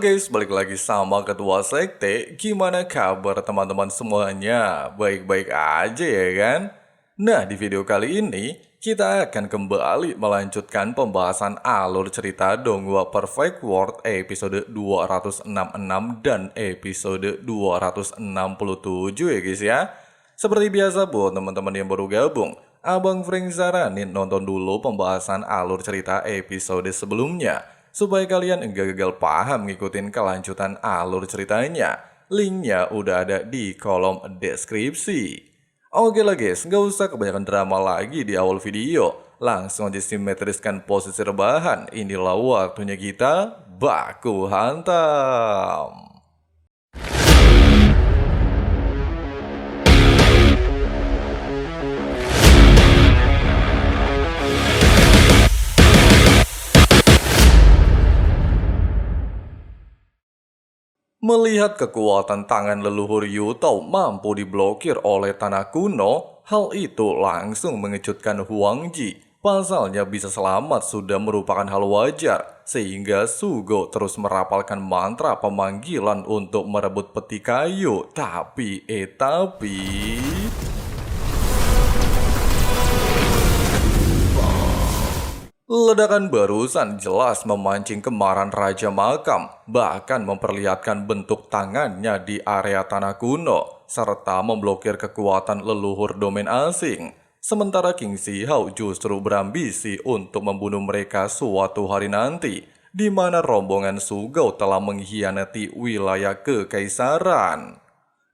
Guys, balik lagi sama Ketua Sekte. Gimana kabar teman-teman semuanya? Baik-baik aja ya kan? Nah, di video kali ini kita akan kembali melanjutkan pembahasan alur cerita Donghua Perfect World episode 266 dan episode 267 ya guys ya. Seperti biasa buat teman-teman yang baru gabung, Abang Frank saranin nonton dulu pembahasan alur cerita episode sebelumnya supaya kalian enggak gagal paham ngikutin kelanjutan alur ceritanya. Linknya udah ada di kolom deskripsi. Oke lah guys, nggak usah kebanyakan drama lagi di awal video. Langsung aja simetriskan posisi rebahan. Inilah waktunya kita baku hantam. Melihat kekuatan tangan leluhur Yutao mampu diblokir oleh tanah kuno, hal itu langsung mengejutkan Huang Ji. Pasalnya bisa selamat sudah merupakan hal wajar, sehingga Sugo terus merapalkan mantra pemanggilan untuk merebut peti kayu. Tapi... Ledakan barusan jelas memancing kemarahan Raja Makam, bahkan memperlihatkan bentuk tangannya di area tanah kuno, serta memblokir kekuatan leluhur domain asing. Sementara King Shihao justru berambisi untuk membunuh mereka suatu hari nanti, di mana rombongan Sugao telah mengkhianati wilayah kekaisaran.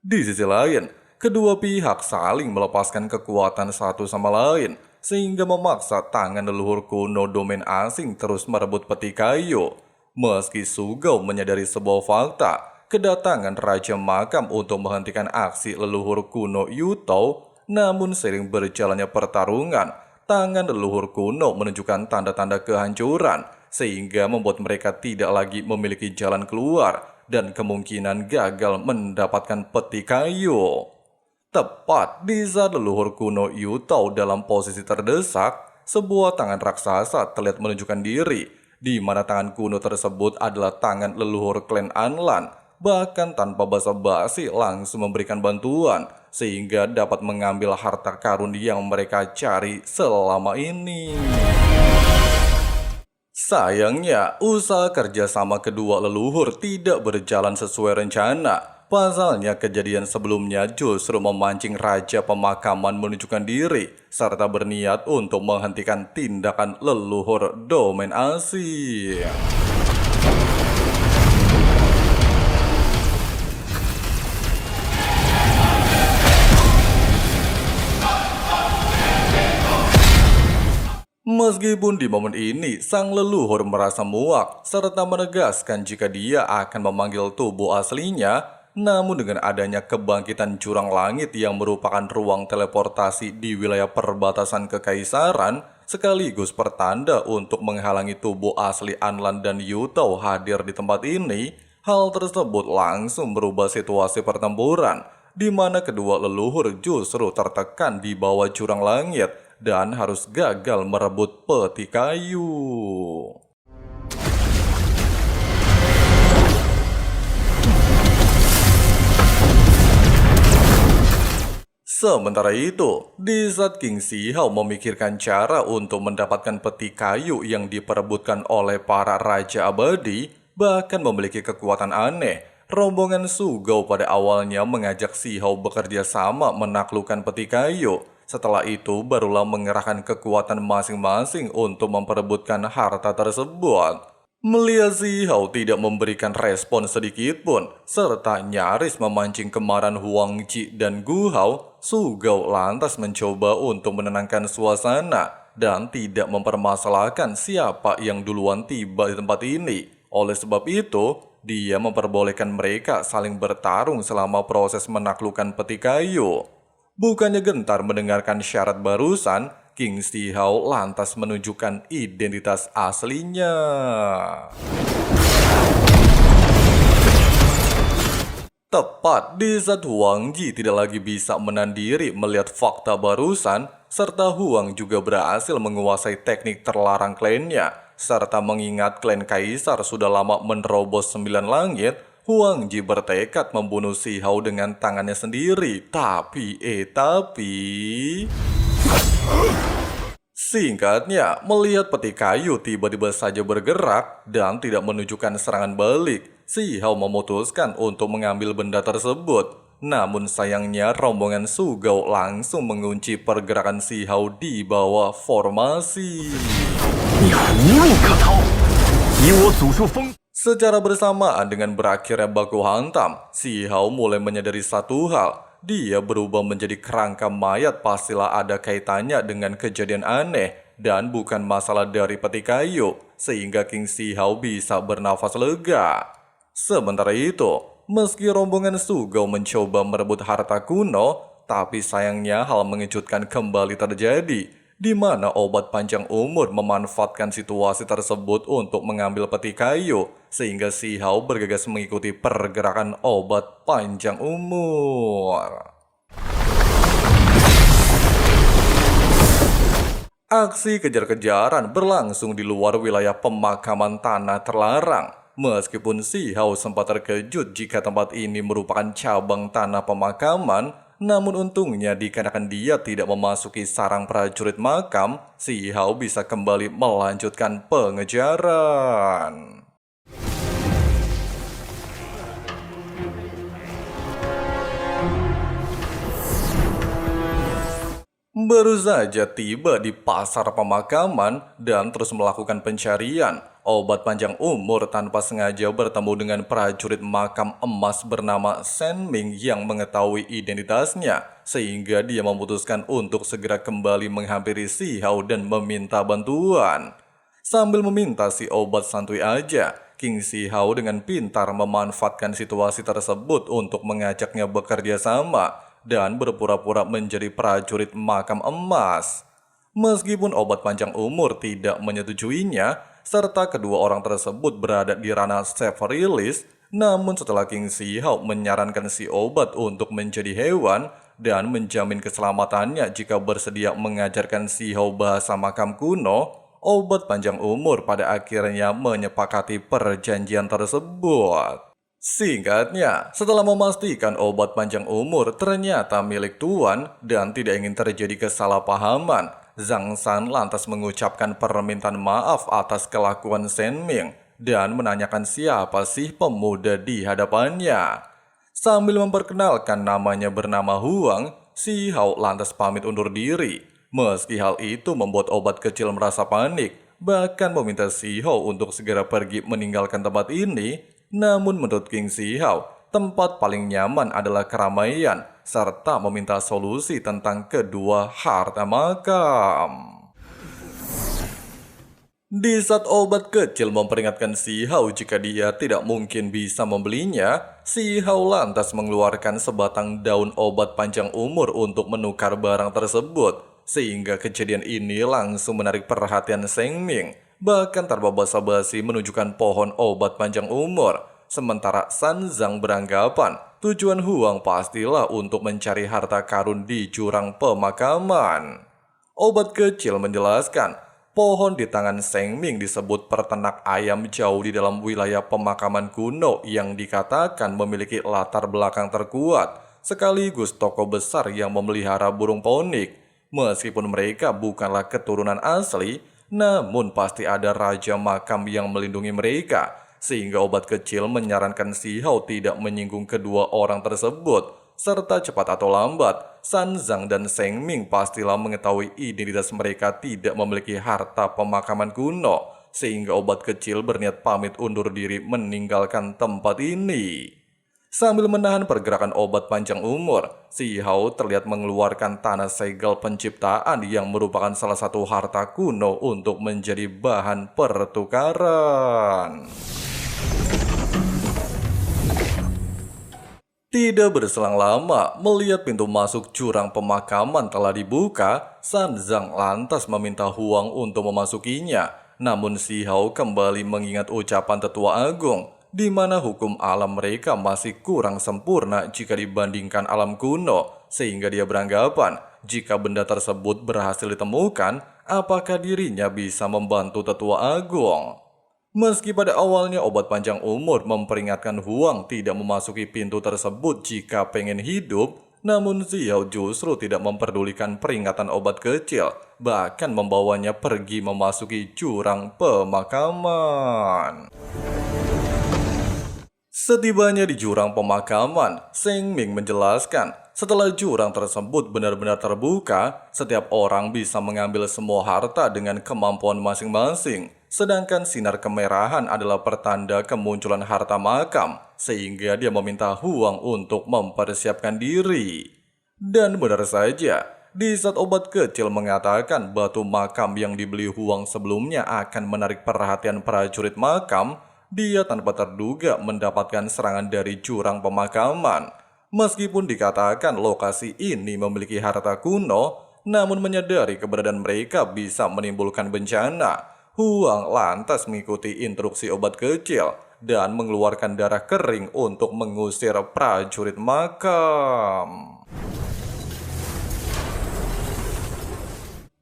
Di sisi lain, kedua pihak saling melepaskan kekuatan satu sama lain, sehingga memaksa tangan leluhur kuno domain asing terus merebut peti kayu. Meski Sugao menyadari sebuah fakta, kedatangan Raja Makam untuk menghentikan aksi leluhur kuno Yutao, namun sering berjalannya pertarungan, tangan leluhur kuno menunjukkan tanda-tanda kehancuran, sehingga membuat mereka tidak lagi memiliki jalan keluar dan kemungkinan gagal mendapatkan peti kayu. Tepat di saat leluhur kuno Yutao dalam posisi terdesak, sebuah tangan raksasa terlihat menunjukkan diri, di mana tangan kuno tersebut adalah tangan leluhur klan Anlan, bahkan tanpa basa-basi langsung memberikan bantuan, sehingga dapat mengambil harta karun yang mereka cari selama ini. Sayangnya, usaha kerjasama kedua leluhur tidak berjalan sesuai rencana. Pasalnya kejadian sebelumnya justru memancing Raja Pemakaman menunjukkan diri, serta berniat untuk menghentikan tindakan leluhur domain asing. Meskipun di momen ini, sang leluhur merasa muak, serta menegaskan jika dia akan memanggil tubuh aslinya, namun dengan adanya kebangkitan jurang langit yang merupakan ruang teleportasi di wilayah perbatasan kekaisaran, sekaligus pertanda untuk menghalangi tubuh asli Anlan dan Yutao hadir di tempat ini, hal tersebut langsung merubah situasi pertempuran, di mana kedua leluhur justru tertekan di bawah jurang langit dan harus gagal merebut peti kayu. Sementara itu, di saat King Shihao memikirkan cara untuk mendapatkan peti kayu yang diperebutkan oleh para Raja Abadi, bahkan memiliki kekuatan aneh, rombongan Sugao pada awalnya mengajak Shihao bekerja sama menaklukkan peti kayu. Setelah itu, barulah mengerahkan kekuatan masing-masing untuk memperebutkan harta tersebut. Melihat Shihao tidak memberikan respon sedikit pun, serta nyaris memancing kemarahan Huang Ji dan Gu Hao, Sugao lantas mencoba untuk menenangkan suasana dan tidak mempermasalahkan siapa yang duluan tiba di tempat ini. Oleh sebab itu, dia memperbolehkan mereka saling bertarung selama proses menaklukkan peti kayu. Bukannya gentar mendengarkan syarat barusan, King Shihao lantas menunjukkan identitas aslinya. Tepat di saat Huang Ji tidak lagi bisa menahan diri melihat fakta barusan, serta Huang juga berhasil menguasai teknik terlarang klannya, serta mengingat klan kaisar sudah lama menerobos 9 langit, Huang Ji bertekad membunuh Si Hao dengan tangannya sendiri. Tapi... Singkatnya, melihat peti kayu tiba-tiba saja bergerak dan tidak menunjukkan serangan balik, Si Hao memutuskan untuk mengambil benda tersebut. Namun sayangnya rombongan Sugao langsung mengunci pergerakan Si Hao di bawah formasi. Secara bersamaan dengan berakhirnya baku hantam, Si Hao mulai menyadari satu hal. Dia berubah menjadi kerangka mayat pastilah ada kaitannya dengan kejadian aneh dan bukan masalah dari peti kayu, sehingga King Si Hao bisa bernafas lega. Sementara itu, meski rombongan Sugao mencoba merebut harta kuno, tapi sayangnya hal mengejutkan kembali terjadi, di mana obat panjang umur memanfaatkan situasi tersebut untuk mengambil peti kayu, sehingga Si Hao bergegas mengikuti pergerakan obat panjang umur. Aksi kejar-kejaran berlangsung di luar wilayah pemakaman tanah terlarang. Meskipun Si Hao sempat terkejut jika tempat ini merupakan cabang tanah pemakaman, namun untungnya dikarenakan dia tidak memasuki sarang prajurit makam, Si Hao bisa kembali melanjutkan pengejaran. Baru saja tiba di pasar pemakaman dan terus melakukan pencarian, obat panjang umur tanpa sengaja bertemu dengan prajurit makam emas bernama Shen Ming yang mengetahui identitasnya, sehingga dia memutuskan untuk segera kembali menghampiri Si Hao dan meminta bantuan. Sambil meminta si obat santuy aja, King Si Hao dengan pintar memanfaatkan situasi tersebut untuk mengajaknya bekerja sama dan berpura-pura menjadi prajurit makam emas. Meskipun obat panjang umur tidak menyetujuinya, serta kedua orang tersebut berada di ranah safe release, namun setelah King Si Hao menyarankan si obat untuk menjadi hewan dan menjamin keselamatannya jika bersedia mengajarkan Si Hao bahasa makam kuno, obat panjang umur pada akhirnya menyepakati perjanjian tersebut. Singkatnya, setelah memastikan obat panjang umur ternyata milik Tuan dan tidak ingin terjadi kesalahpahaman, Zhang San lantas mengucapkan permintaan maaf atas kelakuan Shen Ming dan menanyakan siapa sih pemuda di hadapannya. Sambil memperkenalkan namanya bernama Huang, Si Hao lantas pamit undur diri. Meski hal itu membuat obat kecil merasa panik, bahkan meminta Si Hao untuk segera pergi meninggalkan tempat ini. Namun menurut King Si Hao, tempat paling nyaman adalah keramaian, serta meminta solusi tentang kedua harta makam. Di saat obat kecil memperingatkan Si Hao jika dia tidak mungkin bisa membelinya, Si Hao lantas mengeluarkan sebatang daun obat panjang umur untuk menukar barang tersebut, sehingga kejadian ini langsung menarik perhatian Shen Ming. Bahkan tanpa basa-basi menunjukkan pohon obat panjang umur. Sementara San Zhang beranggapan tujuan Huang pastilah untuk mencari harta karun di jurang pemakaman. Obat kecil menjelaskan, pohon di tangan Shen Ming disebut peternak ayam jauh di dalam wilayah pemakaman kuno yang dikatakan memiliki latar belakang terkuat, sekaligus tokoh besar yang memelihara burung ponik. Meskipun mereka bukanlah keturunan asli, namun pasti ada raja makam yang melindungi mereka, sehingga obat kecil menyarankan Si Hao tidak menyinggung kedua orang tersebut, serta cepat atau lambat, San Zhang dan Shen Ming pastilah mengetahui identitas mereka tidak memiliki harta pemakaman kuno, sehingga obat kecil berniat pamit undur diri meninggalkan tempat ini. Sambil menahan pergerakan obat panjang umur, Si Hao terlihat mengeluarkan tanah segel penciptaan yang merupakan salah satu harta kuno untuk menjadi bahan pertukaran. Tidak berselang lama, melihat pintu masuk jurang pemakaman telah dibuka, San Zhang lantas meminta Huang untuk memasukinya. Namun Si Hao kembali mengingat ucapan Tetua Agung, di mana hukum alam mereka masih kurang sempurna jika dibandingkan alam kuno, sehingga dia beranggapan jika benda tersebut berhasil ditemukan apakah dirinya bisa membantu tetua agung. Meski pada awalnya obat panjang umur memperingatkan Huang tidak memasuki pintu tersebut jika pengen hidup, namun Xiao justru tidak memperdulikan peringatan obat kecil, bahkan membawanya pergi memasuki jurang pemakaman. Setibanya di jurang pemakaman, Seng Ming menjelaskan, setelah jurang tersebut benar-benar terbuka, setiap orang bisa mengambil semua harta dengan kemampuan masing-masing. Sedangkan sinar kemerahan adalah pertanda kemunculan harta makam, sehingga dia meminta Huang untuk mempersiapkan diri. Dan benar saja, di saat obat kecil mengatakan batu makam yang dibeli Huang sebelumnya akan menarik perhatian prajurit makam, dia tanpa terduga mendapatkan serangan dari jurang pemakaman. Meskipun dikatakan lokasi ini memiliki harta kuno, namun menyadari keberadaan mereka bisa menimbulkan bencana, Huang lantas mengikuti instruksi obat kecil dan mengeluarkan darah kering untuk mengusir prajurit makam.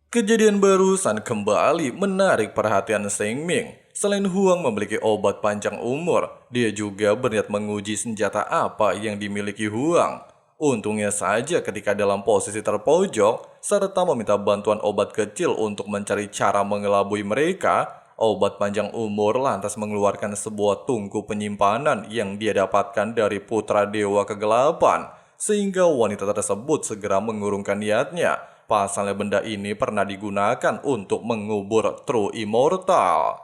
Kejadian barusan kembali menarik perhatian Seng Ming. Selain Huang memiliki obat panjang umur, dia juga berniat menguji senjata apa yang dimiliki Huang. Untungnya saja ketika dalam posisi terpojok, serta meminta bantuan obat kecil untuk mencari cara mengelabui mereka, obat panjang umur lantas mengeluarkan sebuah tungku penyimpanan yang dia dapatkan dari putra dewa kegelapan, sehingga wanita tersebut segera mengurungkan niatnya. Pasalnya benda ini pernah digunakan untuk mengubur True Immortal.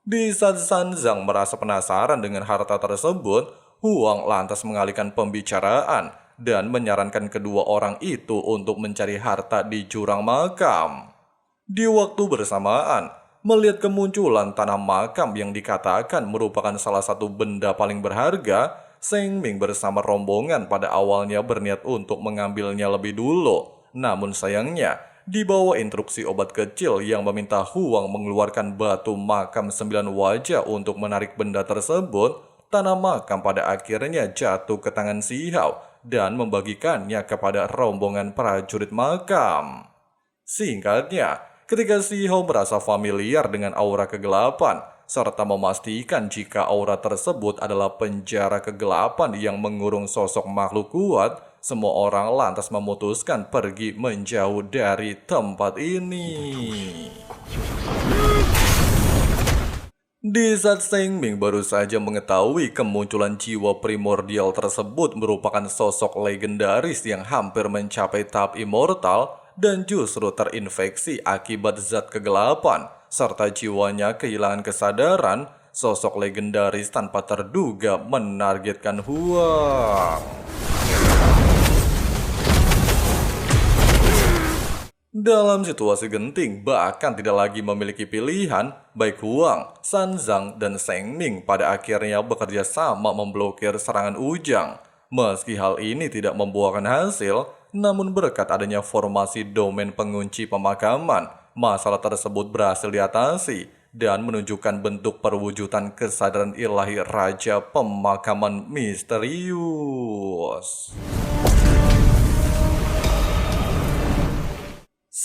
Di saat Sanzang merasa penasaran dengan harta tersebut, Huang lantas mengalihkan pembicaraan dan menyarankan kedua orang itu untuk mencari harta di jurang makam. Di waktu bersamaan, melihat kemunculan tanah makam yang dikatakan merupakan salah satu benda paling berharga, Seng Ming bersama rombongan pada awalnya berniat untuk mengambilnya lebih dulu. Namun sayangnya, di bawah instruksi obat kecil yang meminta Huang mengeluarkan batu makam 9 wajah untuk menarik benda tersebut, tanah makam pada akhirnya jatuh ke tangan Si Hao dan membagikannya kepada rombongan prajurit makam. Singkatnya, ketika Si Hao merasa familiar dengan aura kegelapan, serta memastikan jika aura tersebut adalah penjara kegelapan yang mengurung sosok makhluk kuat, semua orang lantas memutuskan pergi menjauh dari tempat ini. Di saat Seng Ming baru saja mengetahui kemunculan jiwa primordial tersebut merupakan sosok legendaris yang hampir mencapai tahap immortal dan justru terinfeksi akibat zat kegelapan, serta jiwanya kehilangan kesadaran, sosok legendaris tanpa terduga menargetkan Huang. Dalam situasi genting, bahkan tidak lagi memiliki pilihan, baik Huang, Sanzang, dan Seng Ming pada akhirnya bekerja sama memblokir serangan Ujang. Meski hal ini tidak membuahkan hasil, namun berkat adanya formasi domain pengunci pemakaman, masalah tersebut berhasil diatasi dan menunjukkan bentuk perwujudan kesadaran ilahi Raja Pemakaman Misterius.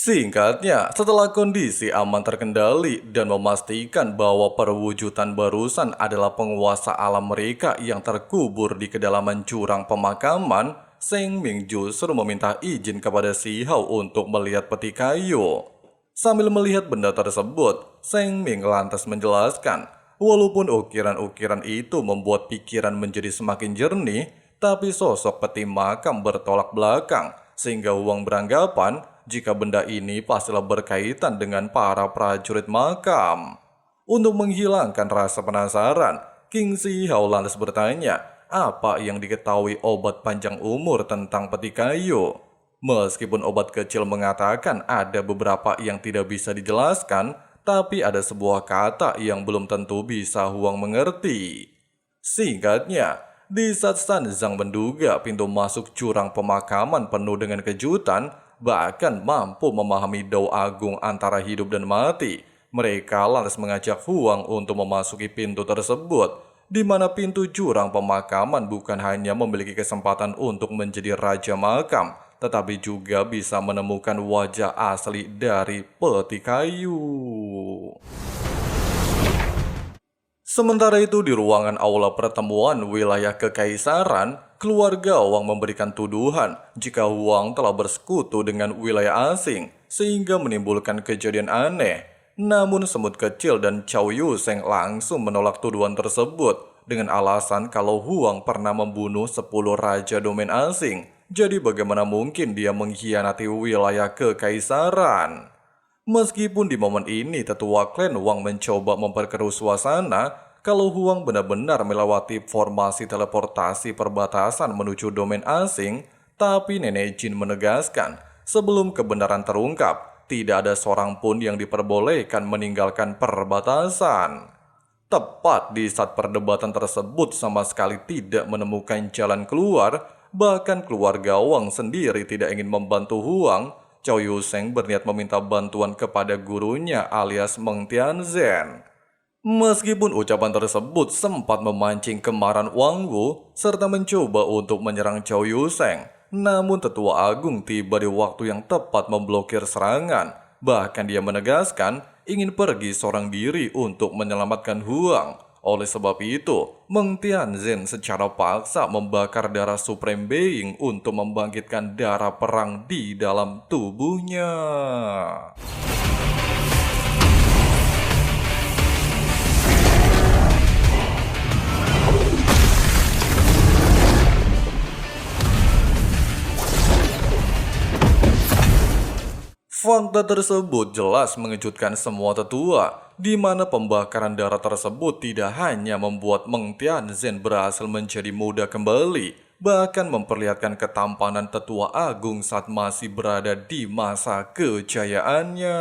Singkatnya, setelah kondisi aman terkendali dan memastikan bahwa perwujudan barusan adalah penguasa alam mereka yang terkubur di kedalaman jurang pemakaman, Seng Ming justru meminta izin kepada Si Hao untuk melihat peti kayu. Sambil melihat benda tersebut, Seng Ming lantas menjelaskan, walaupun ukiran-ukiran itu membuat pikiran menjadi semakin jernih, tapi sosok peti makam bertolak belakang, sehingga Huang beranggapan jika benda ini pastilah berkaitan dengan para prajurit makam. Untuk menghilangkan rasa penasaran, King Si Hao lantas bertanya, apa yang diketahui obat panjang umur tentang peti kayu? Meskipun obat kecil mengatakan ada beberapa yang tidak bisa dijelaskan, tapi ada sebuah kata yang belum tentu bisa Huang mengerti. Singkatnya, di saat Sanzang menduga pintu masuk jurang pemakaman penuh dengan kejutan, bahkan mampu memahami dao agung antara hidup dan mati, mereka lantas mengajak Huang untuk memasuki pintu tersebut, di mana pintu jurang pemakaman bukan hanya memiliki kesempatan untuk menjadi raja makam, tetapi juga bisa menemukan wajah asli dari peti kayu. Sementara itu di ruangan aula pertemuan wilayah kekaisaran, keluarga Wang memberikan tuduhan jika Wang telah bersekutu dengan wilayah asing sehingga menimbulkan kejadian aneh. Namun semut kecil dan Chow Yuseng langsung menolak tuduhan tersebut dengan alasan kalau Huang pernah membunuh 10 raja domain asing. Jadi bagaimana mungkin dia mengkhianati wilayah kekaisaran? Meskipun di momen ini tetua klan Wang mencoba memperkeruh suasana kalau Huang benar-benar melewati formasi teleportasi perbatasan menuju domain asing, tapi Nenek Jin menegaskan sebelum kebenaran terungkap, tidak ada seorang pun yang diperbolehkan meninggalkan perbatasan. Tepat di saat perdebatan tersebut sama sekali tidak menemukan jalan keluar, bahkan keluarga Wang sendiri tidak ingin membantu Huang, Chow Yuseng berniat meminta bantuan kepada gurunya alias Meng Tianzhen. Meskipun ucapan tersebut sempat memancing kemarahan Wang Wu serta mencoba untuk menyerang Chow Yuseng, namun tetua agung tiba di waktu yang tepat memblokir serangan. Bahkan dia menegaskan ingin pergi seorang diri untuk menyelamatkan Huang. Oleh sebab itu, Meng Tianzhen secara paksa membakar darah Supreme Being untuk membangkitkan darah perang di dalam tubuhnya. Fakta tersebut jelas mengejutkan semua tetua, di mana pembakaran darah tersebut tidak hanya membuat Meng Tianzhen berhasil menjadi muda kembali, bahkan memperlihatkan ketampanan tetua agung saat masih berada di masa kejayaannya.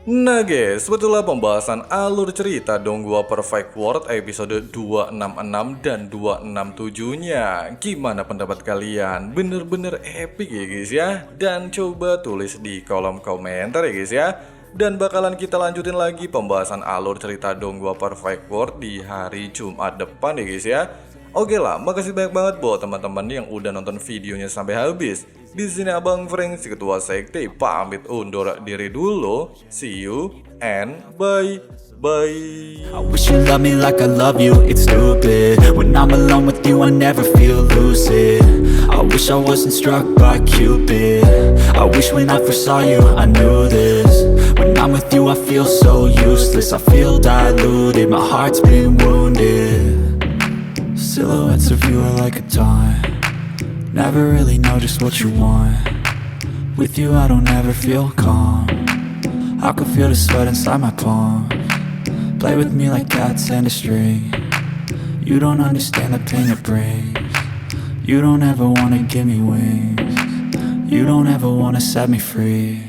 Nah guys, sebetulnya pembahasan alur cerita Donghua Perfect World episode 266 dan 267-nya. Gimana pendapat kalian? Bener-bener epic ya guys ya? Dan coba tulis di kolom komentar ya guys ya. Dan bakalan kita lanjutin lagi pembahasan alur cerita Donghua Perfect World di hari Jumat depan ya guys ya. Oke lah, makasih banyak banget buat teman-teman yang udah nonton videonya sampai habis. Di sini Abang Frank, si ketua sekte, pamit undur diri dulu. See you and bye. I wish you loved me like I love you, it's stupid. When I'm alone with you I never feel lucid. I wish I wasn't struck by Cupid. I wish when I first saw you I knew this. When I'm with you I feel so useless. I feel diluted, my heart's been wounded. Silhouettes of you are like a taunt. Never really know just what you want. With you I don't ever feel calm. I can feel the sweat inside my palm. Play with me like cats and a string. You don't understand the pain it brings. You don't ever wanna give me wings. You don't ever wanna set me free.